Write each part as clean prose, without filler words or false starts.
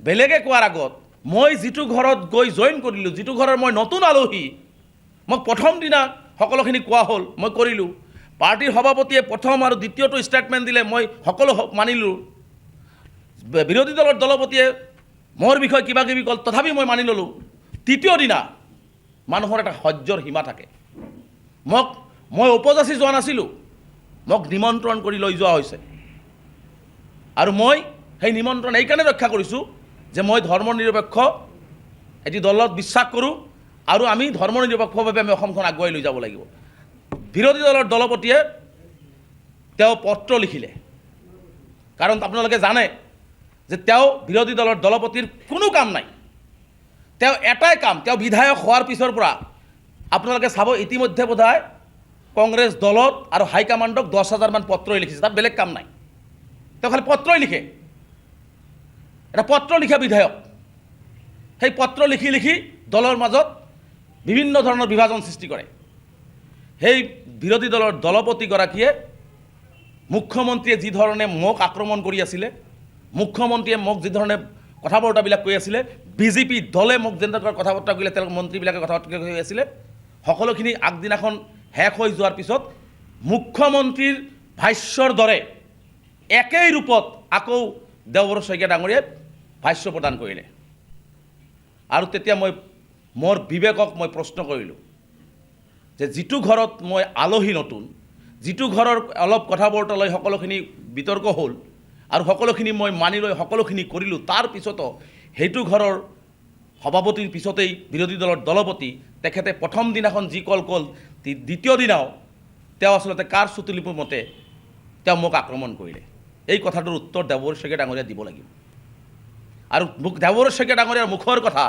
বেলেগে কোৱাৰ আগত মই যিটো ঘৰত গৈ জইন কৰিলোঁ, যিটো ঘৰৰ মই নতুন আলহী, মোক প্ৰথম দিনা সকলোখিনি কোৱা হ'ল, মই কৰিলোঁ। পাৰ্টিৰ সভাপতিয়ে প্ৰথম আৰু দ্বিতীয়টো ষ্টেটমেণ্ট দিলে, মই সকলো মানিলোঁ। বিৰোধী দলৰ দলপতিয়ে মোৰ বিষয়ে কিবা কিবি ক'ল, তথাপি মই মানি ল'লোঁ। তৃতীয় দিনা মানুহৰ এটা সহ্যৰ সীমা থাকে। মই উপযাচি যোৱা নাছিলোঁ, মোক নিমন্ত্ৰণ কৰি লৈ যোৱা হৈছে। আৰু মই সেই নিমন্ত্ৰণ এইকাৰণে ৰক্ষা কৰিছোঁ যে মই ধৰ্ম নিৰপেক্ষ এটি দলত বিশ্বাস কৰোঁ, আৰু আমি ধৰ্ম নিৰপেক্ষভাৱে আমি অসমখন আগুৱাই লৈ যাব লাগিব। বিৰোধী দলৰ দলপতিয়ে তেওঁ পত্ৰ লিখিলে, কাৰণ আপোনালোকে জানে যে তেওঁ বিৰোধী দলৰ দলপতিৰ কোনো কাম নাই। তেওঁ এটাই কাম, তেওঁ বিধায়ক হোৱাৰ পিছৰ পৰা আপোনালোকে চাব, ইতিমধ্যে বোধহয় কংগ্ৰেছ দলত আৰু হাইকমাণ্ডক 10,000 মান পত্ৰই লিখিছে, তাত বেলেগ কাম নাই। তেওঁ খালি পত্ৰই লিখে, এটা পত্ৰ লিখা বিধায়ক। সেই পত্ৰ লিখি লিখি দলৰ মাজত বিভিন্ন ধৰণৰ বিভাজন সৃষ্টি কৰে। সেই বিৰোধী দলৰ দলপতিগৰাকীয়ে মুখ্যমন্ত্ৰীয়ে যি ধৰণে মোক আক্ৰমণ কৰি আছিলে, মুখ্যমন্ত্ৰীয়ে মোক যি ধৰণে কথা বতৰাবিলাক কৈ আছিলে, বিজেপি দলে মোক যেনেদৰে কথা বতৰা কৰিলে, তেওঁলোক মন্ত্ৰীবিলাকে কথা বতৰা কৈ আছিলে, সকলোখিনি আগদিনাখন শেষ হৈ যোৱাৰ পিছত মুখ্যমন্ত্ৰীৰ ভাষ্যৰ দৰে একেই ৰূপত আকৌ দেওবৰ শইকীয়া ডাঙৰীয়াই ভাষ্য প্ৰদান কৰিলে। আৰু তেতিয়া মই মোৰ বিবেকক মই প্ৰশ্ন কৰিলোঁ যে যিটো ঘৰত মই আলহী নতুন, যিটো ঘৰৰ অলপ কথা বতৰা লৈ সকলোখিনি বিতৰ্ক হ'ল আৰু সকলোখিনি মই মানি লৈ সকলোখিনি কৰিলোঁ, তাৰ পিছতো সেইটো ঘৰৰ সভাপতিৰ পিছতেই বিৰোধী দলৰ দলপতি তেখেতে প্ৰথম দিনাখন যি ক'ল দ্বিতীয় দিনাও তেওঁ আচলতে কাৰ চুতুলিপুৰ মতে তেওঁ মোক আক্ৰমণ কৰিলে। এই কথাটোৰ উত্তৰ দেওবৰ শইকীয়া ডাঙৰীয়াই দিব লাগিব। আৰু দেওবৰ শইকীয়া ডাঙৰীয়াৰ মুখৰ কথা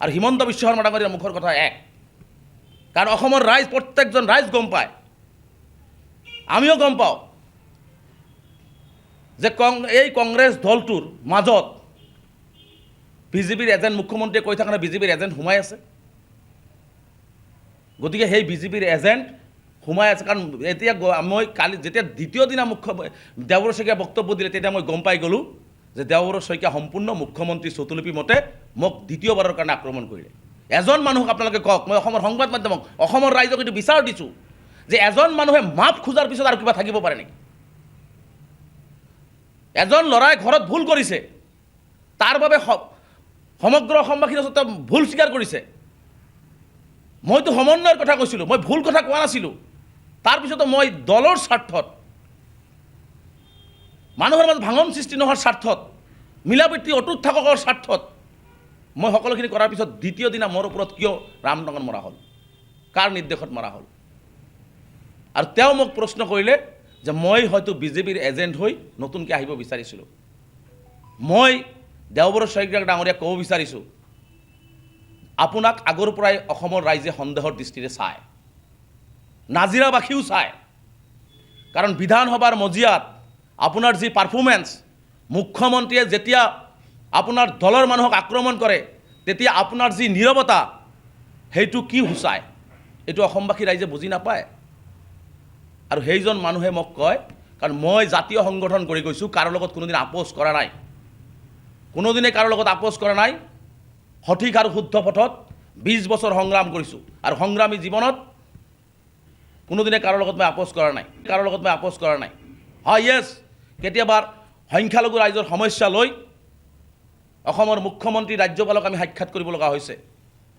আৰু হিমন্ত বিশ্ব শৰ্মা ডাঙৰীয়াৰ মুখৰ কথা এক, কাৰণ অসমৰ ৰাইজ, প্ৰত্যেকজন ৰাইজ গম পায়, আমিও গম পাওঁ যে এই কংগ্ৰেছ দলটোৰ মাজত বিজেপিৰ এজেণ্ট, মুখ্যমন্ত্ৰীয়ে কৈ থকা বিজেপিৰ এজেণ্ট সোমাই আছে। গতিকে সেই বিজেপিৰ এজেণ্ট সোমাই আছে, কাৰণ এতিয়া মই কালি যেতিয়া দ্বিতীয় দিনা দেওবৰ শইকীয়া বক্তব্য দিলে, তেতিয়া মই গম পাই গ'লোঁ যে দেওবৰ শইকীয়া সম্পূৰ্ণ মুখ্যমন্ত্ৰীৰ চতুলিপি মতে মোক দ্বিতীয়বাৰৰ কাৰণে আক্ৰমণ কৰিলে। এজন মানুহক আপোনালোকে কওক, মই অসমৰ সংবাদ মাধ্যমক, অসমৰ ৰাইজক এইটো বিচাৰ দিছোঁ যে এজন মানুহে মাপ খোজাৰ পিছত আৰু কিবা থাকিব পাৰে নেকি? এজন ল'ৰাই ঘৰত ভুল কৰিছে, তাৰ বাবে সমগ্ৰ অসমবাসীৰ ওচৰত ভুল স্বীকাৰ কৰিছে। মইতো সমন্বয়ৰ কথা কৈছিলোঁ, মই ভুল কথা কোৱা নাছিলোঁ। তাৰপিছতো মই দলৰ স্বাৰ্থত, মানুহৰ মাজত ভাঙন সৃষ্টি নোহোৱাৰ স্বাৰ্থত, মিলাপ্ৰীতি অটুট থাকৰ স্বাৰ্থত মই সকলোখিনি কৰাৰ পিছত দ্বিতীয় দিনা মোৰ ওপৰত কিয় ৰামনগৰ মৰা হ'ল, কাৰ নিৰ্দেশত মৰা হ'ল? আৰু তেওঁ মোক প্ৰশ্ন কৰিলে যে মই হয়তো বিজেপিৰ এজেণ্ট হৈ নতুনকৈ আহিব বিচাৰিছিলোঁ। মই দেওবৰ শইকীয়া ডাঙৰীয়াক ক'ব বিচাৰিছোঁ, আপোনাক আগৰ পৰাই অসমৰ ৰাইজে সন্দেহৰ দৃষ্টিৰে চায়, নাজিৰাবাসীও চায়। কাৰণ বিধানসভাৰ মজিয়াত আপোনাৰ যি পাৰফৰ্মেঞ্চ, মুখ্যমন্ত্ৰীয়ে যেতিয়া আপোনাৰ দলৰ মানুহক আক্ৰমণ কৰে, তেতিয়া আপোনাৰ যি নীৰৱতা, সেইটো কি সূচায়, এইটো অসমবাসী ৰাইজে বুজি নাপায়। আৰু সেইজন মানুহে মোক কয়, কাৰণ মই জাতীয় সংগঠন কৰি গৈছোঁ, কাৰো লগত কোনোদিন আপোচ কৰা নাই, কোনোদিনে কাৰো লগত আপোচ কৰা নাই। সঠিক আৰু শুদ্ধ পথত 20 বছৰ সংগ্ৰাম কৰিছোঁ, আৰু সংগ্ৰামী জীৱনত কোনোদিনে কাৰো লগত মই আপোচ কৰা নাই, হয় য়েছ, কেতিয়াবা সংখ্যালঘু ৰাইজৰ সমস্যা লৈ অসমৰ মুখ্যমন্ত্ৰী, ৰাজ্যপালক আমি সাক্ষাৎ কৰিব লগা হৈছে,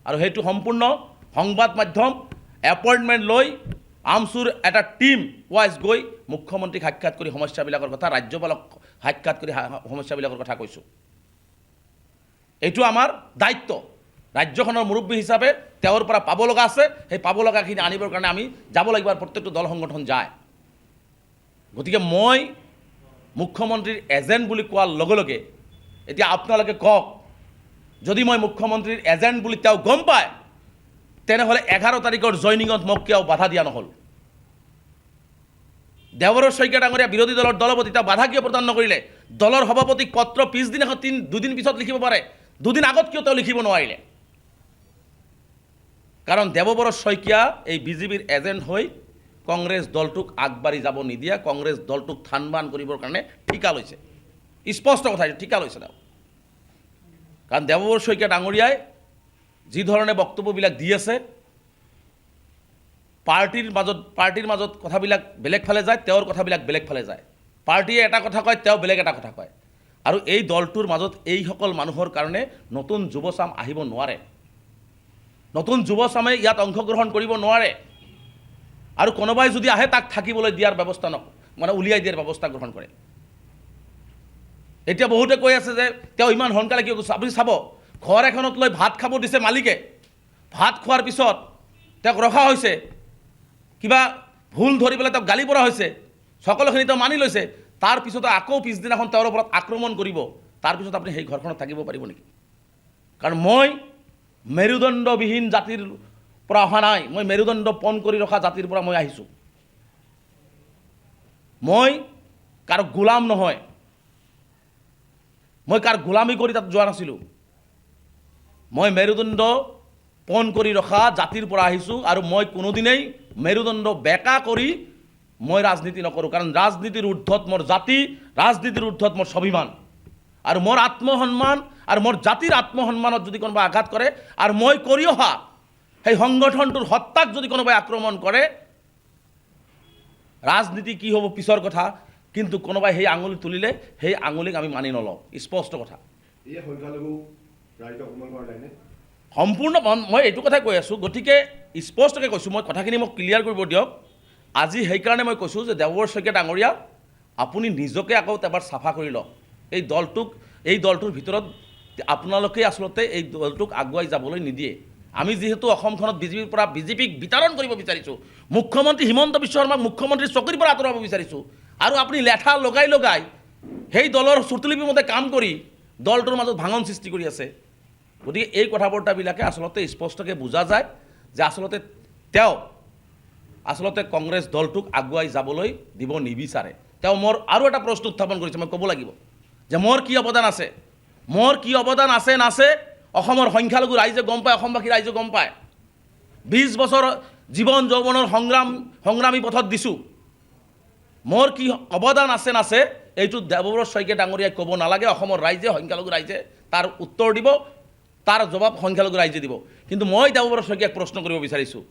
আৰু সেইটো সম্পূৰ্ণ সংবাদ মাধ্যম এপইণ্টমেণ্ট লৈ আমচুৰ এটা টীম ৱাইজ গৈ মুখ্যমন্ত্ৰীক সাক্ষাৎ কৰি সমস্যাবিলাকৰ কথা, ৰাজ্যপালক সাক্ষাৎ কৰি সমস্যাবিলাকৰ কথা কৈছোঁ। এইটো আমাৰ দায়িত্ব, ৰাজ্যখনৰ মুৰব্বী হিচাপে তেওঁৰ পৰা পাব লগা আছে, সেই পাব লগাখিনি আনিবৰ কাৰণে আমি যাব লাগিব, আৰু প্ৰত্যেকটো দল সংগঠন যায়। গতিকে মই মুখ্যমন্ত্ৰীৰ এজেণ্ট বুলি কোৱাৰ লগে লগে এতিয়া আপোনালোকে কওক, যদি মই মুখ্যমন্ত্ৰীৰ এজেণ্ট বুলি তেওঁ গম পায়, তেনেহ'লে 11 তাৰিখৰ জইনিঙত মোক কিয় বাধা দিয়া নহ'ল? দেওবৰ শইকীয়া ডাঙৰীয়া বিৰোধী দলৰ দলপতি, তেওঁ বাধা কিয় প্ৰদান নকৰিলে? দলৰ সভাপতিক পত্ৰ পিছদিনাখন 2 দিন পিছত লিখিব পাৰে, 2 দিন আগত কিয় তেওঁ লিখিব নোৱাৰিলে? কাৰণ দেওবৰ শইকীয়া এই বিজেপিৰ এজেণ্ট হৈ কংগ্ৰেছ দলটোক আগবাঢ়ি যাব নিদিয়া, কংগ্ৰেছ দলটোক থানবান কৰিবৰ কাৰণে ঠিকা লৈছে। স্পষ্ট কথা, ঠিকা লৈছে তেওঁ। কাৰণ দেৱবৰ শইকীয়া ডাঙৰীয়াই যি ধৰণে বক্তব্যবিলাক দি আছে পাৰ্টিৰ মাজত কথাবিলাক বেলেগ ফালে যায়, তেওঁৰ কথাবিলাক বেলেগ ফালে যায়। পাৰ্টিয়ে এটা কথা কয়, তেওঁ বেলেগ এটা কথা কয়। আৰু এই দলটোৰ মাজত এইসকল মানুহৰ কাৰণে নতুন যুৱচাম আহিব নোৱাৰে, নতুন যুৱচামে ইয়াত অংশগ্ৰহণ কৰিব নোৱাৰে। আৰু কোনোবাই যদি আহে তাক থাকিবলৈ দিয়াৰ ব্যৱস্থা উলিয়াই দিয়াৰ ব্যৱস্থা গ্ৰহণ কৰে। এতিয়া বহুতে কৈ আছে যে তেওঁ ইমান সোনকালে কিয় গৈছে। আপুনি চাব, ঘৰ এখনত লৈ ভাত খাব দিছে মালিকে, ভাত খোৱাৰ পিছত তেওঁক ৰখা হৈছে, কিবা ভুল ধৰি পেলাই তেওঁক গালি পৰা হৈছে, সকলোখিনি তেওঁ মানি লৈছে, তাৰপিছত আকৌ পিছদিনাখন তেওঁৰ ওপৰত আক্ৰমণ কৰিব, তাৰপিছত আপুনি সেই ঘৰখনত থাকিব পাৰিব নেকি? কাৰণ মই মেৰুদণ্ডবিহীন জাতিৰ পৰা অহা নাই, মই মেৰুদণ্ড পণ কৰি ৰখা জাতিৰ পৰা মই আহিছোঁ। মই কাৰো গোলাম নহয়, মই কাৰ গোলামী কৰি তাত যোৱা নাছিলোঁ। মই মেৰুদণ্ড পণ কৰি ৰখা জাতিৰ পৰা আহিছোঁ, আৰু মই কোনোদিনেই মেৰুদণ্ড বেকা কৰি মই ৰাজনীতি নকৰোঁ। কাৰণ ৰাজনীতিৰ ঊৰ্ধত মোৰ জাতি, ৰাজনীতিৰ ঊৰ্ধত মোৰ স্বাভিমান, আৰু মোৰ আত্মসন্মান আৰু মোৰ জাতিৰ আত্মসন্মানত যদি কোনোবাই আঘাত কৰে, আৰু মই কৰি অহা সেই সংগঠনটোৰ সত্তাক যদি কোনোবাই আক্ৰমণ কৰে, ৰাজনীতি কি হ'ব পিছৰ কথা, কিন্তু কোনোবাই সেই আঙুলি তুলিলে সেই আঙুলিক আমি মানি নলওঁ, স্পষ্ট কথা। সম্পূৰ্ণ মই এইটো কথাই কৈ আছোঁ। গতিকে স্পষ্টকৈ কৈছোঁ, মই কথাখিনি মোক ক্লিয়াৰ কৰিব দিয়ক। আজি সেইকাৰণে মই কৈছোঁ যে দেৱবৰ শইকীয়া ডাঙৰীয়া, আপুনি নিজকে আকৌ এবাৰ চাফা কৰি লওক। এই দলটোৰ ভিতৰত আপোনালোকে আচলতে এই দলটোক আগুৱাই যাবলৈ নিদিয়ে। আমি যিহেতু অসমখনত বিজেপিক বিতৰণ কৰিব বিচাৰিছোঁ, মুখ্যমন্ত্ৰী হিমন্ত বিশ্ব শৰ্মাক মুখ্যমন্ত্ৰীৰ চকীৰ পৰা আঁতৰাব বিচাৰিছোঁ, আৰু আপুনি লেঠা লগাই সেই দলৰ শ্ৰুতলিপিৰ মতে কাম কৰি দলটোৰ মাজত ভাঙন সৃষ্টি কৰি আছে। গতিকে এই কথা বৰ্তাবিলাকে আচলতে স্পষ্টকৈ বুজা যায় যে আচলতে কংগ্ৰেছ দলটোক আগুৱাই যাবলৈ দিব নিবিচাৰে। তেওঁ মোৰ আৰু এটা প্ৰশ্ন উত্থাপন কৰিছে, মই ক'ব লাগিব যে মোৰ কি অৱদান আছে। মোৰ কি অৱদান আছে নাছে অসমৰ সংখ্যালঘু ৰাইজে গম পায়, অসমবাসী ৰাইজে গম পায়। 20 বছৰ জীৱন যৌৱনৰ সংগ্ৰামী পথত দিছোঁ। মোৰ কি অৱদান আছে নাছে এইটো দেৱবৰ শইকীয়া ডাঙৰীয়াই ক'ব নালাগে। অসমৰ ৰাইজে, সংখ্যালঘু ৰাইজে তাৰ উত্তৰ দিব, তাৰ জবাব সংখ্যালঘু ৰাইজে দিব। কিন্তু মই দেৱবৰ শইকীয়াক প্ৰশ্ন কৰিব বিচাৰিছোঁ,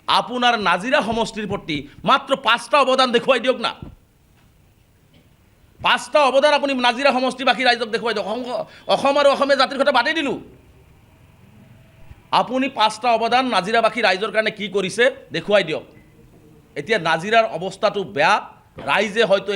আপোনাৰ নাজিৰা সমষ্টিৰ প্ৰতি মাত্ৰ 5টা অৱদান দেখুৱাই দিয়ক না। 5টা অৱদান আপুনি নাজিৰা সমষ্টিবাসী ৰাইজক দেখুৱাই দিয়ক। অসম আৰু অসমীয়া জাতিৰ কথা বাদেই দিলোঁ, আপুনি 5টা অৱদান নাজিৰাবাসী ৰাইজৰ কাৰণে কি কৰিছে দেখুৱাই দিয়ক। এতিয়া নাজিৰাৰ অৱস্থাটো বেয়া। ৰাইজে হয়তো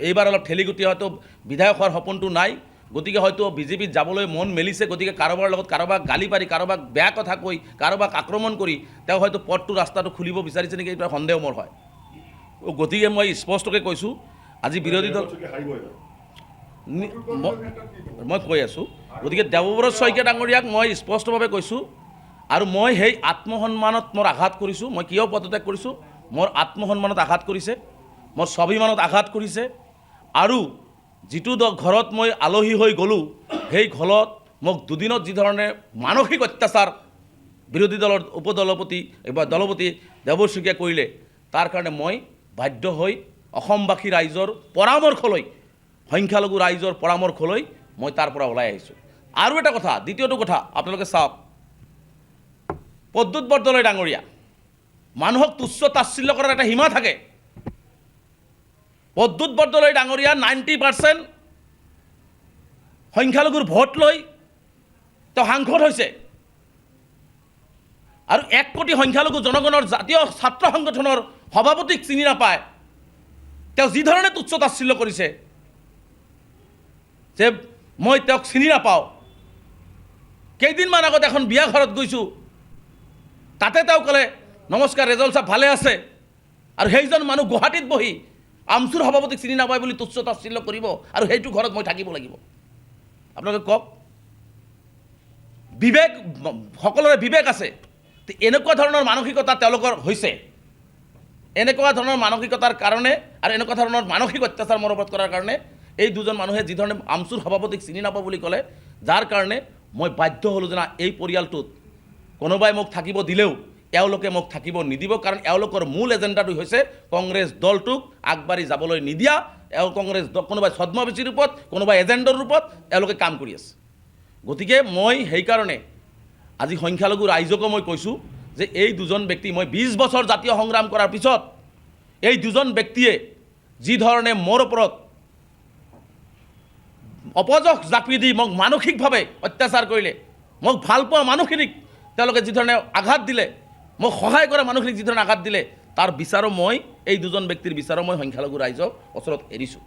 এইবাৰ অলপ ঠেলিগুটি, হয়তো বিধায়ক হোৱাৰ সপোনটো নাই, গতিকে হয়তো বিজেপিত যাবলৈ মন মেলিছে। গতিকে কাৰোবাৰ লগত কাৰোবাক গালি পাৰি, কাৰোবাক বেয়া কথা কৈ, কাৰোবাক আক্ৰমণ কৰি তেওঁ হয়তো ৰাস্তাটো খুলিব বিচাৰিছে নেকি, এইটো সন্দেহ মোৰ হয়। গতিকে মই স্পষ্টকৈ কৈছোঁ, আজি বিৰোধী দল মই কৈ আছোঁ, গতিকে দেৱবৰ শইকীয়া ডাঙৰীয়াক মই স্পষ্টভাৱে কৈছোঁ, আৰু মই সেই আত্মসন্মানত মোৰ আঘাত কৰিছোঁ। মই কিয় পদত্যাগ কৰিছোঁ? মোৰ আত্মসন্মানত আঘাত কৰিছে, মোৰ স্বাভিমানত আঘাত কৰিছে। আৰু যিটো ঘৰত মই আলহী হৈ গ'লোঁ, সেই ঘৰত মোক দুদিনত যি ধৰণে মানসিক অত্যাচাৰ বিৰোধী দলৰ দলপতি দেৱবৰ শইকীয়াই কৰিলে, তাৰ কাৰণে মই বাধ্য হৈ অসমবাসী ৰাইজৰ পৰামৰ্শ লৈ, সংখ্যালঘু ৰাইজৰ পৰামৰ্শ লৈ মই তাৰ পৰা ওলাই আহিছোঁ। আৰু এটা কথা, দ্বিতীয়টো কথা আপোনালোকে চাওক, প্ৰদ্যুৎ বৰদলৈ ডাঙৰীয়া, মানুহক তুচ্ছ তাচ্ছিল্য কৰাৰ এটা সীমা থাকে। প্ৰদ্যুৎ বৰদলৈ ডাঙৰীয়া 90% সংখ্যালঘুৰ ভোট লৈ তেওঁ সাংসদ হৈছে, আৰু 1 কোটি সংখ্যালঘু জনগণৰ জাতীয় ছাত্ৰ সংগঠনৰ সভাপতিক চিনি নাপায়। তেওঁ যি ধৰণে তুচ্ছ তাচ্ছিল্য কৰিছে যে মই তেওঁক চিনি নাপাওঁ। কেইদিনমান আগত এখন বিয়া ঘৰত গৈছোঁ, তাতে তেওঁ ক'লে নমস্কাৰ ৰেজাউল সাহেব ভালে আছে, আৰু সেইজন মানুহ গুৱাহাটীত বহি আমচুৰ সভাপতিক চিনি নাপায় বুলি তুচ্ছ তাচ্ছিল্য কৰিব, আৰু সেইটো ঘৰত মই থাকিব লাগিব। আপোনালোকে কওক, সকলোৰে বিবেক আছে। এনেকুৱা ধৰণৰ মানসিকতা তেওঁলোকৰ হৈছে, এনেকুৱা ধৰণৰ মানসিকতাৰ কাৰণে আৰু এনেকুৱা ধৰণৰ মানসিক অত্যাচাৰ মোৰ ওপৰত কৰাৰ কাৰণে এই দুজন মানুহে যি ধৰণে আমচুৰ সভাপতিক চিনি নাপাওঁ বুলি ক'লে, যাৰ কাৰণে মই বাধ্য হ'লোঁ যে না, এই পৰিয়ালটোত কোনোবাই মোক থাকিব দিলেও এওঁলোকে মোক থাকিব নিদিব। কাৰণ এওঁলোকৰ মূল এজেণ্ডাটো হৈছে কংগ্ৰেছ দলটোক আগবাঢ়ি যাবলৈ নিদিয়া। কংগ্ৰেছ কোনোবাই ছদ্মবেশীৰ ৰূপত, কোনোবাই এজেণ্ডাৰ ৰূপত এওঁলোকে কাম কৰি আছে। গতিকে মই সেইকাৰণে আজি সংখ্যালঘু ৰাইজকো মই কৈছোঁ যে এই দুজন ব্যক্তি মই 20 বছৰ জাতীয় সংগ্ৰাম কৰাৰ পিছত এই দুজন ব্যক্তিয়ে যি ধৰণে মোৰ ওপৰত অপযশ জাপি দি মোক মানসিকভাৱে অত্যাচাৰ কৰিলে, মোক ভাল পোৱা মানুহখিনিক তেওঁলোকে যি ধৰণে আঘাত দিলে, মোক সহায় কৰা মানুহখিনিক যি ধৰণে আঘাত দিলে, তাৰ বিচাৰো মই এই দুজন ব্যক্তিৰ বিচাৰো মই সংখ্যালঘু ৰাইজক ওচৰত এৰিছোঁ।